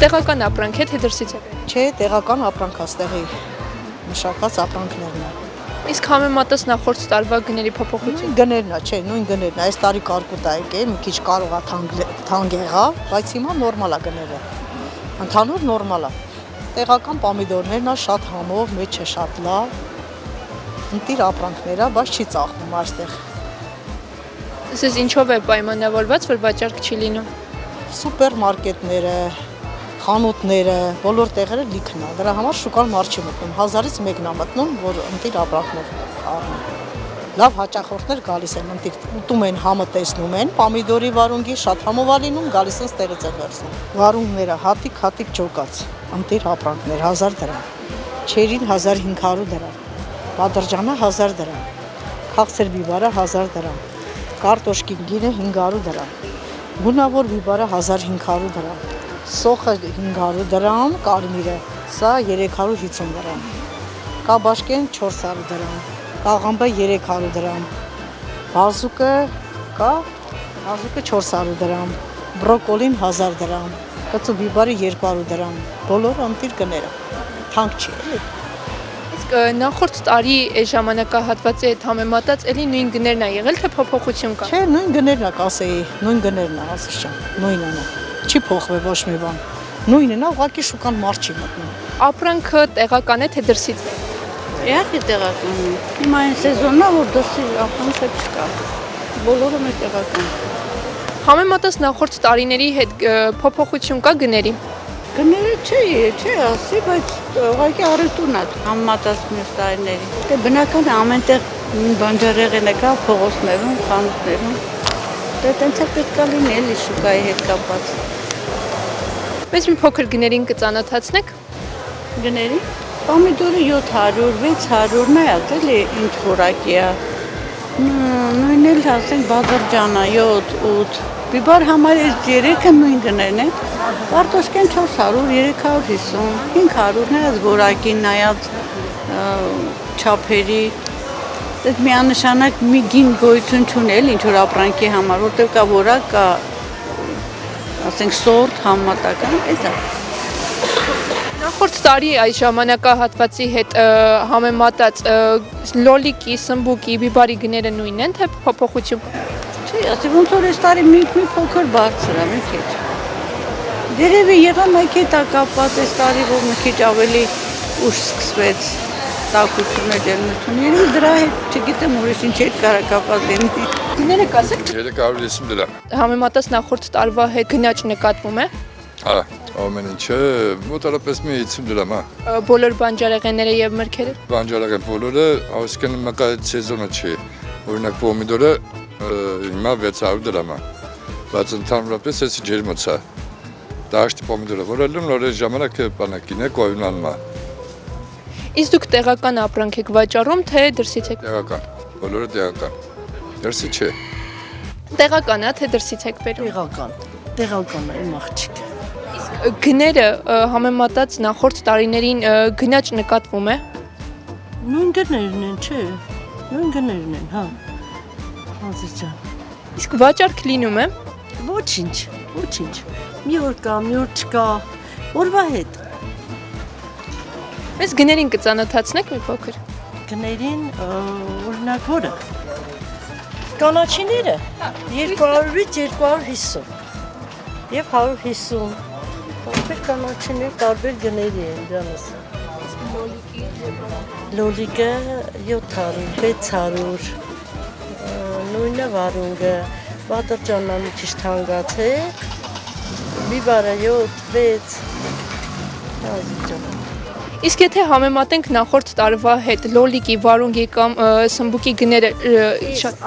տեղական ապրանք է, թե դրսից է։ Չէ, տեղական ապրանք աստեղի մշակած ապրանքներն է։ Իսկ համեմատած նախորդ տարվա գների փոփոխություն։ Գներն է, չէ, նույն գներն է։ Այս տարի կարկուտ է եկել, մի քիչ կարող է թանկ եղավ, բայց հիմա նորմալ է գները։ Ընդհանուր նորմալ է։ Տեղական պոմիդորներն է շատ համով, մեջը շատ լավ։ Ընտիր ապրանքներ է, բայց չի ծախվում այստեղ։ Իսկ ինչով է պայմանավորված, որ վաճառք չի լինում։ Սուպերմարկետները, խանութները, բոլոր տեղերը լիքն է։ Դրա համար շուկան մարդ չի մտնում։ 1000-ից մեկն է մտնում, որ ընտիր ապրանքներ առնի։ Լավ հաճախորդներ գալիս են ընտիր, ուտում են, համը տեսնում են, պոմիդորի վարունգի շատ համով է լինում, գալիս են ստեղից են վերցնում։ Վարունգները հատիկ ջոկած, ընտիր ապրանքներ 1000 դրամ, չերին 1500 դրամ, բադրջանը 1000 դրամ, քաղցր բիբարը 1000 դրամ, կարտոշկին գինը 500 դրամ, գունավոր բիբարը 1500 դրամ, սոխը 500 դրամ, կարմիրը, սա 350 դրամ, կաբաշկեն 400 դրամ, կաղամբը 300 դրամ, բազուկը 400 դրամ, բրոկոլին 1000 դրամ, կծու բիբարը 200 դրամ, բոլոր ընտիր գները, թանկ չի էլի։ Իսկ նախորդ տարի այս ժամանակահատվածի հետ համեմատած էլի նույն գներն է եղել, թե փոփոխություն կա։ Չէ, նույն գներն է, կասեի, նույն գներն է, ասես չեմ, նույնն է։ Չի փոխվել ոչ մի բան։ Նույնն է, ուղղակի շուկան մարդ չի մտնում։ Ապրանքը տեղական է, թե դրսից է։ Իհարկե տեղական է։ Հիմա այն սեզոնն է, որ դրսի ապրանքը չկա։ Բոլորը մեր տեղական։ Համեմատած նախորդ տարիների հետ փոփոխություն կա գների։ Գները չի ասի, բայց ուղղակի առևտուրն է համեմատած մյուս տարիների։ Դե բնական է ամենտեղ բանջարեղենը կա փողոցներում, խանութներում։ Դե տենց է պետք է լինի էլի շուկայի հետ կապված։ Մեզ մի փոքր գներին կծանոթացնեք։ Գների պոմիդորը 700, 600 նայ էլի ինչ որակի է։ Նույնն էլ ասենք բադրջանը 7, 8 Բիբար համար այս 3-ը նույն գներն են, կարտոշկեն 400, 350, 500 նայած որակին, նայած չափերի, դետ միանշանակ մի գին գոյություն չունել ինչ-որ ապրանքի համար, որտև կա որակ, կա ասենք սորտ, համատական, էդ է։ Նախորդ տարի այս ժամանակահատվածի հետ համեմատած լոլիկի, սմբուկի, բիբարի գները նույնն են, թե փոփոխություն կա։ Չի, ասի ոնց որ այս տարի մի փոքր բարձր է, մի քիչ։ Դերևի եղամայքի հետ կապված այս տարի, որ մի քիչ ավելի ուշ սկսվեց տաքությունը, ջերմությունը, դրա հետ չգիտեմ ուրիշ ինչ հետ կարա կապված լինի։ Գները կասեք 350 դրամ։ Համեմատած նախորդ տարվա հետ գնաճ նկատվում է։ Հա, ամեն ինչը մոտավորապես մի 50 դրամ, հա։ Բոլոր բանջարեղենները եւ մրգերը։ Բանջարեղեն բոլորը, այսինքն մեկը սեզոնը չի։ Օրինակ պոմիդորը հիմա 600 դրամ է, բայց ընդհանրապես էսի ջերմոց է։ Դաշտի պոմիդորը, որը նոր ժամանակ բանակին է կոյունանում է։ Իսկ դուք տեղական ապրանք եք վաճառում, թե դրսից եք։ Տեղական, բոլորը տեղական։ Դրսի չէ։ Տեղական է, թե դրսից եք բերում։ Տեղական է իմ աղջիկը։ Իսկ գները համեմատած նախորդ տարիներին գնաճ նկատվում է։ Նույն գներն են, չէ։ Նույն գներն են, հա։ Ազիջան։ Իսկ վաճառք լինում է։ Ոչինչ։ Մի օր կա, մի օր չկա։ Օրվա հետ։ Մեզ գներին կծանոթացնեք մի փոքր։ Գներին օրինակ որը։ Կանաչիները 200-ից 250 եւ 150 տարբեր կանաչիներ տարբեր գների են դրանս լոլիկը 700 600 նույնը վարունգը բադրջանն մի քիչ թանկաց է բիբարը 7 6 ազիջան Իսկ եթե համեմատենք նախորդ տարվա հետ լոլիկի, վարունգի կամ սմբուկի գները շատ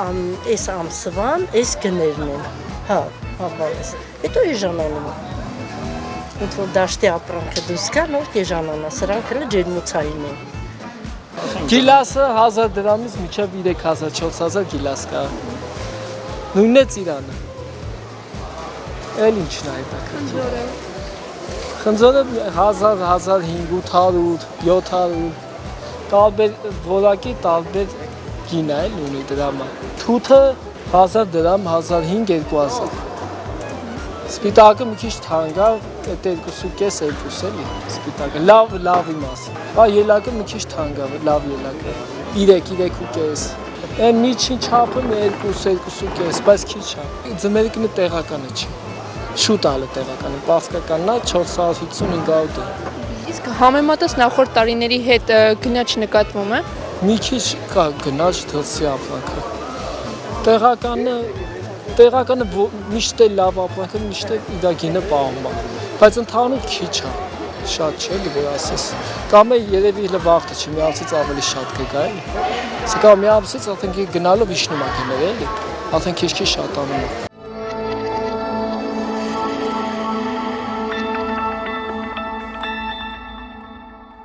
այս ամսվան այս գներն են հա բալես հետո էժանանում Ոնց որ դաշտի ապրանքը դուրս կա, նոր էժանանա, սրանք էլ ջերմոցային են։ Գիլասը 1000 դրամից մինչև 3000, 4000 գիլաս կա։ Նույնն է ծիրանը։ Էլ ինչն է հետաքրքիր։ Խնձորը 1000, 1500, 700 տարբեր որակի տարբեր գին է նույնի դրամը։ Թութը 1000 դրամ, 1500, 2000։ Սպիտակը մի քիչ թանկ է, այդ 2.5 էլի, սպիտակը, լավ իմաստ։ Բա ելակը մի քիչ թանկ է, լավ ելակը, 3.5։ Այն միջին չափը 2.5, բայց քիչ է։ Ձմերիկը տեղականը չի, շուտ ալը տեղականը, պարսկականն է 455 Իսկ համեմատած նախորդ տարիների հետ գնաճ նկատվում է։ Մի քիչ կա գնաճ դրսի ապրանքը։ Տեղականը միշտ է լավ ապրանքը, միշտ է իր գինը պահում է, բայց ընդհանուր քիչ է, շատ չէ, էլի որ ասես։ Կամ է երևի վաղտը չի, մի ամսից ավելի շատ կգա, էլի։ Սա կամ մի ամսից արդեն գնալով իջնում է գները, էլի, արդեն քիչ-քիչ շատանում է։